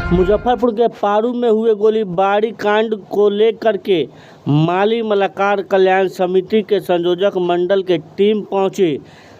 मुजफ्फरपुर के पारू में हुए गोलीबारी कांड को लेकर के माली मलाकार कल्याण समिति के संयोजक मंडल के टीम पहुंची।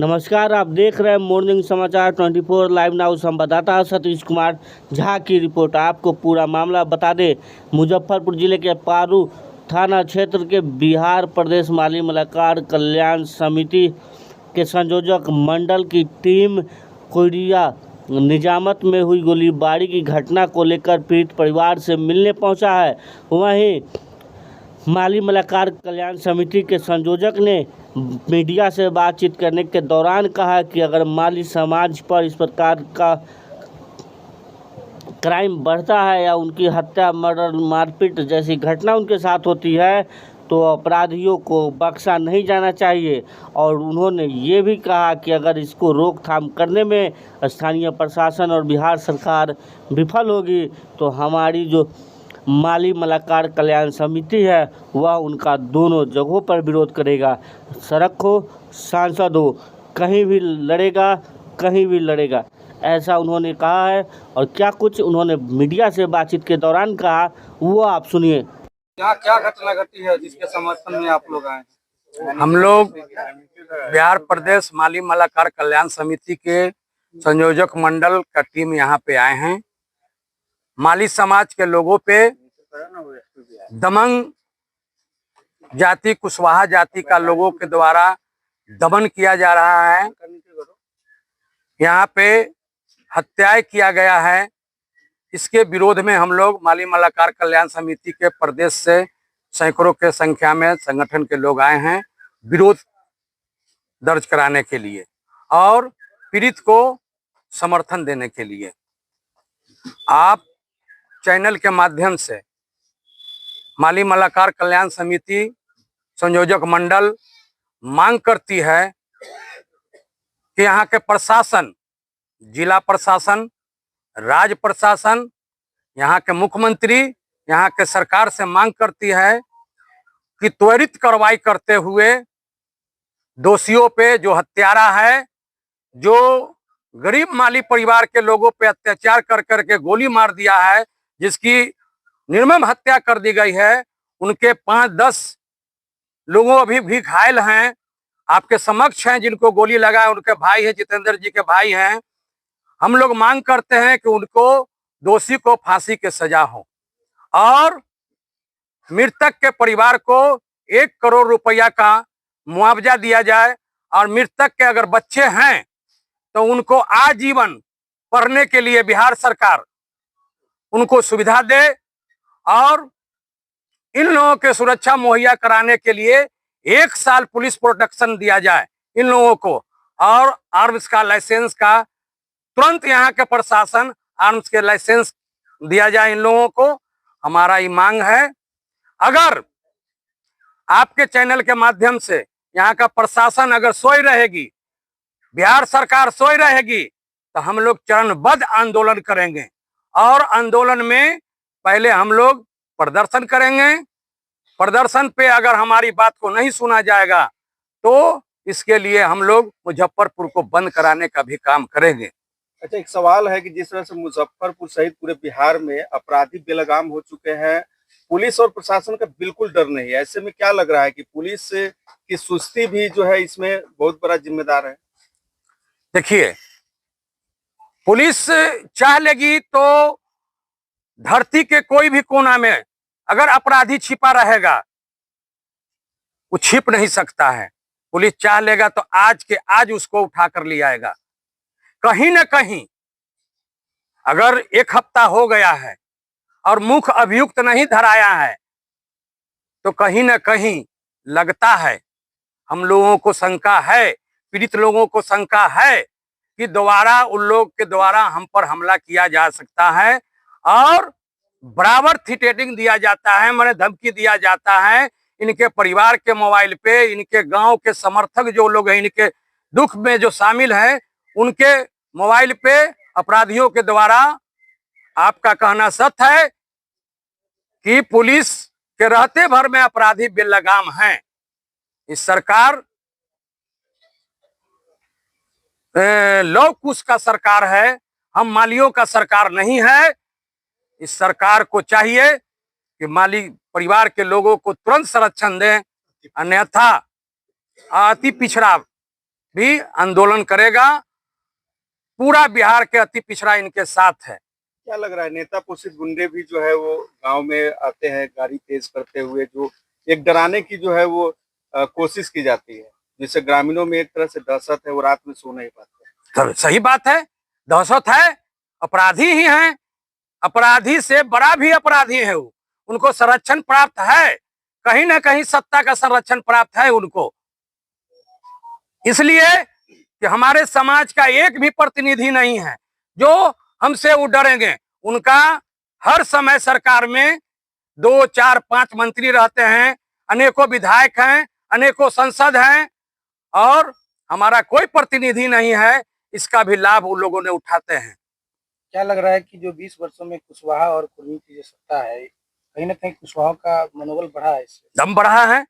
नमस्कार, आप देख रहे हैं मॉर्निंग समाचार 24 लाइव। नाउ संवाददाता सतीश कुमार झा की रिपोर्ट। आपको पूरा मामला बता दें, मुजफ्फरपुर जिले के पारू थाना क्षेत्र के बिहार प्रदेश माली मलाकार कल्याण समिति के संयोजक मंडल की टीम कोरिया निजामत में हुई गोलीबारी की घटना को लेकर पीड़ित परिवार से मिलने पहुंचा है। वहीं माली मलाकार कल्याण समिति के संयोजक ने मीडिया से बातचीत करने के दौरान कहा कि अगर माली समाज पर इस प्रकार का क्राइम बढ़ता है या उनकी हत्या, मर्डर, मारपीट जैसी घटना उनके साथ होती है तो अपराधियों को बख्शा नहीं जाना चाहिए। और उन्होंने ये भी कहा कि अगर इसको रोकथाम करने में स्थानीय प्रशासन और बिहार सरकार विफल होगी तो हमारी जो माली मलाकार कल्याण समिति है वह उनका दोनों जगहों पर विरोध करेगा। सड़क हो, सांसद हो, कहीं भी लड़ेगा, कहीं भी लड़ेगा, ऐसा उन्होंने कहा है। और क्या कुछ उन्होंने मीडिया से बातचीत के दौरान कहा वो आप सुनिए। क्या क्या घटना घटी है जिसके समर्थन में आप लोग आए हैं? हम लोग बिहार प्रदेश माली मलाकार कल्याण समिति के संयोजक मंडल का टीम यहाँ पे आए हैं। माली समाज के लोगों पे दमन जाति, कुशवाहा जाति का लोगों के द्वारा दमन किया जा रहा है। यहाँ पे हत्याएं किया गया है। इसके विरोध में हम लोग माली मलाकार कल्याण समिति के प्रदेश से सैकड़ों के संख्या में संगठन के लोग आए हैं विरोध दर्ज कराने के लिए और पीड़ित को समर्थन देने के लिए। आप चैनल के माध्यम से माली मलाकार कल्याण समिति संयोजक मंडल मांग करती है कि यहाँ के प्रशासन, जिला प्रशासन, राज्य प्रशासन, यहाँ के मुख्यमंत्री, यहाँ के सरकार से मांग करती है कि त्वरित कार्रवाई करते हुए दोषियों पे, जो हत्यारा है, जो गरीब माली परिवार के लोगों पे अत्याचार कर करके गोली मार दिया है, जिसकी निर्मम हत्या कर दी गई है, उनके 5-10 लोगों अभी भी घायल हैं, आपके समक्ष हैं, जिनको गोली लगा है उनके भाई हैं, जितेंद्र जी के भाई हैं। हम लोग मांग करते हैं कि उनको, दोषी को फांसी की सजा हो और मृतक के परिवार को 1 करोड़ रुपया का मुआवजा दिया जाए और मृतक के अगर बच्चे हैं तो उनको आजीवन पढ़ने के लिए बिहार सरकार उनको सुविधा दे और इन लोगों के सुरक्षा मुहैया कराने के लिए 1 साल पुलिस प्रोटेक्शन दिया जाए इन लोगों को और आर्म्स का लाइसेंस का तुरंत यहाँ के प्रशासन आर्म्स के लाइसेंस दिया जाए इन लोगों को। हमारा ये मांग है। अगर आपके चैनल के माध्यम से यहाँ का प्रशासन अगर सोई रहेगी, बिहार सरकार सोई रहेगी, तो हम लोग चरणबद्ध आंदोलन करेंगे और आंदोलन में पहले हम लोग प्रदर्शन करेंगे। प्रदर्शन पे अगर हमारी बात को नहीं सुना जाएगा तो इसके लिए हम लोग मुजफ्फरपुर को बंद कराने का भी काम करेंगे। अच्छा, एक सवाल है कि जिस तरह से मुजफ्फरपुर सहित पूरे बिहार में अपराधी बेलगाम हो चुके हैं, पुलिस और प्रशासन का बिल्कुल डर नहीं है। ऐसे में क्या लग रहा है कि पुलिस की सुस्ती भी जो है इसमें बहुत बड़ा जिम्मेदार है? देखिए, पुलिस चाह लेगी तो धरती के कोई भी कोना में अगर अपराधी छिपा रहेगा वो छिप नहीं सकता है। पुलिस चाह लेगा तो आज के आज उसको उठा कर ले आएगा। कहीं ना कहीं अगर 1 हफ्ता हो गया है और मुख्य अभियुक्त नहीं धराया है तो कहीं ना कहीं लगता है, हम लोगों को शंका है, पीड़ित लोगों को शंका है कि दोबारा उन लोग के द्वारा हम पर हमला किया जा सकता है और बराबर थ्रेटिंग दिया जाता है, माने धमकी दिया जाता है। इनके परिवार के मोबाइल पे, इनके गांव के समर्थक जो लोग हैं, इनके दुख में जो शामिल हैं, उनके मोबाइल पे अपराधियों के द्वारा, आपका कहना सत्य है कि पुलिस के रहते भर में अपराधी बेलगाम हैं। इस सरकार लौह कुश का सरकार है, हम मालियों का सरकार नहीं है। इस सरकार को चाहिए कि माली परिवार के लोगों को तुरंत संरक्षण दें, अन्यथा अति पिछड़ा भी आंदोलन करेगा। पूरा बिहार के अति पिछड़ा इनके साथ है। क्या लग रहा है, नेता पोषित गुंडे भी जो है वो गांव में आते हैं गाड़ी तेज करते हुए, जो एक डराने की जो है वो कोशिश की जाती है, जिससे ग्रामीणों में एक तरह से दहशत है, वो रात में सो नहीं पाते। तो सही बात है, दहशत है, अपराधी ही हैं, अपराधी से बड़ा भी अपराधी है वो। उनको संरक्षण प्राप्त है, कहीं ना कहीं सत्ता का संरक्षण प्राप्त है उनको। इसलिए कि हमारे समाज का एक भी प्रतिनिधि नहीं है जो हमसे वो डरेंगे। उनका हर समय सरकार में 2, 4, 5 मंत्री रहते हैं, अनेकों विधायक हैं, अनेकों सांसद हैं, और हमारा कोई प्रतिनिधि नहीं है। इसका भी लाभ उन लोगों ने उठाते हैं। क्या लग रहा है कि जो 20 वर्षों में कुशवाहा और कुर्मी की जो सत्ता है, कहीं ना कहीं कुशवाहा का मनोबल बढ़ा है, इससे दम बढ़ा है,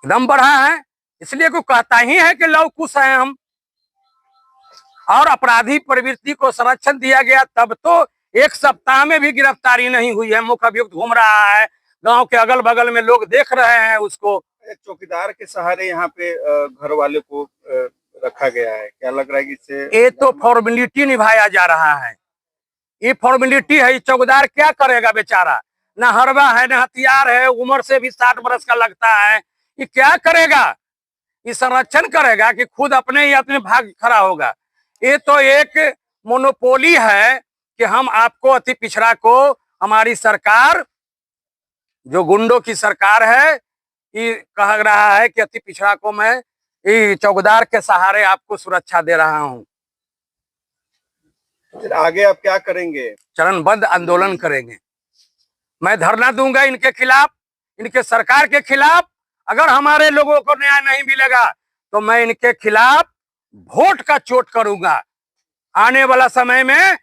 दम बढ़ा है। इसलिए कोई कहता ही है कि लव कुश हैं हम। और अपराधी प्रवृत्ति को संरक्षण दिया गया, तब तो एक सप्ताह में भी गिरफ्तारी नहीं हुई है। मुख्य अभियुक्त घूम रहा है, गांव के अगल बगल में लोग देख रहे हैं उसको। एक चौकीदार के सहारे यहाँ पे घर वाले को रखा गया है। क्या लग रहा है कि इससे ये तो फॉर्मेलिटी निभाया जा रहा है, ये फॉर्मेलिटी है। चौकीदार क्या करेगा बेचारा, ना हरबा है, ना हथियार है, उम्र से भी 60 बरस का लगता है। ये क्या करेगा, ये संरक्षण करेगा कि खुद अपने ही अपने भाग खड़ा होगा। ये तो एक मोनोपोली है कि हम आपको अति पिछड़ा को, हमारी सरकार जो गुंडों की सरकार है, ये कह रहा है कि अति पिछड़ा को मैं ये चौकीदार के सहारे आपको सुरक्षा दे रहा हूं। फिर आगे आप क्या करेंगे? चरणबद्ध आंदोलन करेंगे। मैं धरना दूंगा इनके खिलाफ, इनके सरकार के खिलाफ। अगर हमारे लोगों को न्याय नहीं मिलेगा तो मैं इनके खिलाफ वोट का चोट करूंगा। आने वाला समय में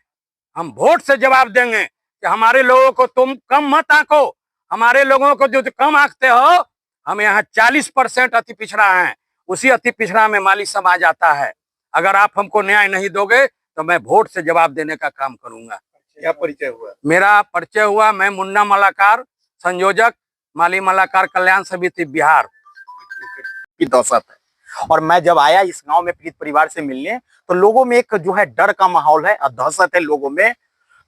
हम वोट से जवाब देंगे कि हमारे लोगों को तुम कम मत आंको, हमारे लोगों को जो कम आंकते हो। हम यहाँ 40% अति पिछड़ा हैं, उसी अति पिछड़ा में माली समाज आता है। अगर आप हमको न्याय नहीं दोगे तो मैं वोट से जवाब देने का काम करूंगा। क्या परिचय हुआ? मेरा परिचय हुआ, मैं मुन्ना मलाकार, संयोजक माली मलाकार कल्याण समिति बिहार की दहशत है। और मैं जब आया इस गांव में पीड़ित परिवार से मिलने, तो लोगों में एक जो है डर का माहौल है और दहशत है लोगों में।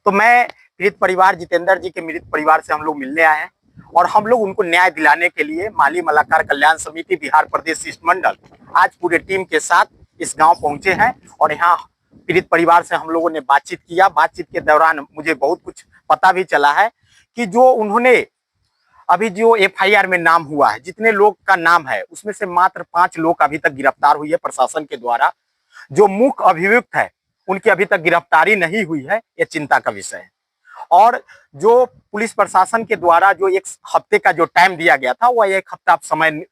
तो मैं पीड़ित परिवार जितेंद्र जी के मृत परिवार से हम लोग मिलने आए हैं, और हम लोग उनको न्याय दिलाने के लिए माली मलाकार कल्याण समिति बिहार प्रदेश शिष्टमंडल आज पूरे टीम के साथ इस गांव पहुंचे हैं। और यहाँ पीड़ित परिवार से हम लोगों ने बातचीत किया। बातचीत के दौरान मुझे बहुत कुछ पता भी चला है कि जो उन्होंने अभी जो FIR में नाम हुआ है, जितने लोग का नाम है उसमें से मात्र 5 लोग अभी तक गिरफ्तार हुई है प्रशासन के द्वारा। जो मुख्य अभियुक्त है उनकी अभी तक गिरफ्तारी नहीं हुई है, ये चिंता का विषय है। और जो पुलिस प्रशासन के द्वारा जो 1 हफ्ते का जो टाइम दिया गया था, वह 1 हफ्ता समय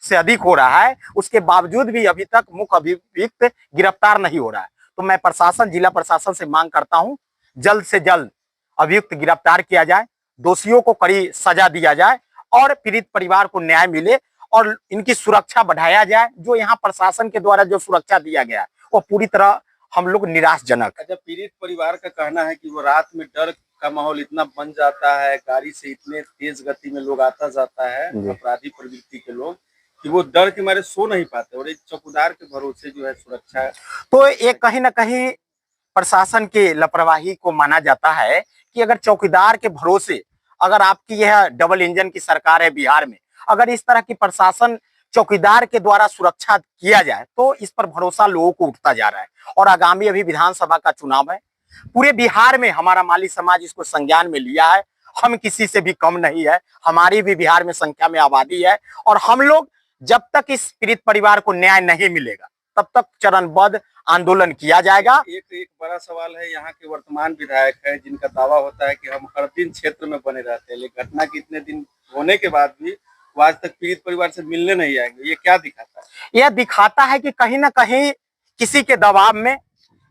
से अधिक हो रहा है। उसके बावजूद भी अभी तक मुख्य अभियुक्त गिरफ्तार नहीं हो रहा है। तो मैं प्रशासन, जिला प्रशासन से मांग करता हूं, जल्द से जल्द अभियुक्त गिरफ्तार किया जाए, दोषियों को कड़ी सजा दिया जाए और पीड़ित परिवार को न्याय मिले और इनकी सुरक्षा बढ़ाया जाए। जो यहाँ प्रशासन के द्वारा जो सुरक्षा दिया गया है वो पूरी तरह हम लोग निराशजनक है। अच्छा, पीड़ित परिवार का कहना है कि वो रात में डर का माहौल इतना बन जाता है, गाड़ी से इतने तेज गति में लोग आता जाता है, अपराधी प्रवृत्ति के लोग, कि वो डर के मारे सो नहीं पाते। और एक चौकीदार के भरोसे जो है सुरक्षा है, तो ये कहीं ना कहीं प्रशासन के लापरवाही को माना जाता है कि अगर चौकीदार के भरोसे, अगर आपकी यह डबल इंजन की सरकार है बिहार में, अगर इस तरह की प्रशासन चौकीदार के द्वारा सुरक्षा किया जाए तो इस पर भरोसा लोगों को उठता जा रहा है। और आगामी अभी विधानसभा का चुनाव है, पूरे बिहार में हमारा माली समाज इसको संज्ञान में लिया है। हम किसी से भी कम नहीं है, हमारी भी बिहार में संख्या में आबादी है। और हम लोग जब तक इस पीड़ित परिवार को न्याय नहीं मिलेगा तब तक चरणबद्ध आंदोलन किया जाएगा। एक बड़ा सवाल है, यहाँ के वर्तमान विधायक है जिनका दावा होता है कि हम हर दिन क्षेत्र में बने रहते हैं, लेकिन घटना के इतने दिन होने के बाद भी वो आज तक पीड़ित परिवार से मिलने नहीं आएंगे। ये क्या दिखाता है? यह दिखाता है कि कहीं ना कहीं किसी के दबाव में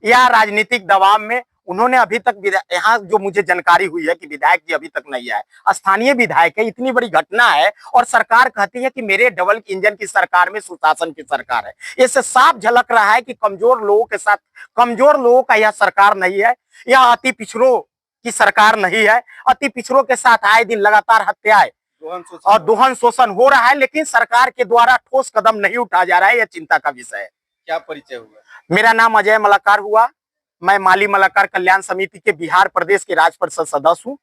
या राजनीतिक दबाव में उन्होंने अभी तक, यहाँ जो मुझे जानकारी हुई है कि विधायक जी अभी तक नहीं आए, स्थानीय विधायक है। इतनी बड़ी घटना है और सरकार कहती है कि मेरे डबल इंजन की सरकार में सुशासन की सरकार है। इससे साफ झलक रहा है कि कमजोर लोगों के साथ, कमजोर लोगों का यह सरकार नहीं है, यह अति पिछड़ों की सरकार नहीं है। अति पिछड़ों के साथ आए दिन लगातार हत्याएं और दोहन शोषण हो रहा है, लेकिन सरकार के द्वारा ठोस कदम नहीं उठाया जा रहा है। यह चिंता का विषय है। क्या परिचय हुआ? मेरा नाम अजय मलाकार हुआ। मैं माली मलाकार कल्याण समिति के बिहार प्रदेश के राज्य परिषद सदस्य हूँ।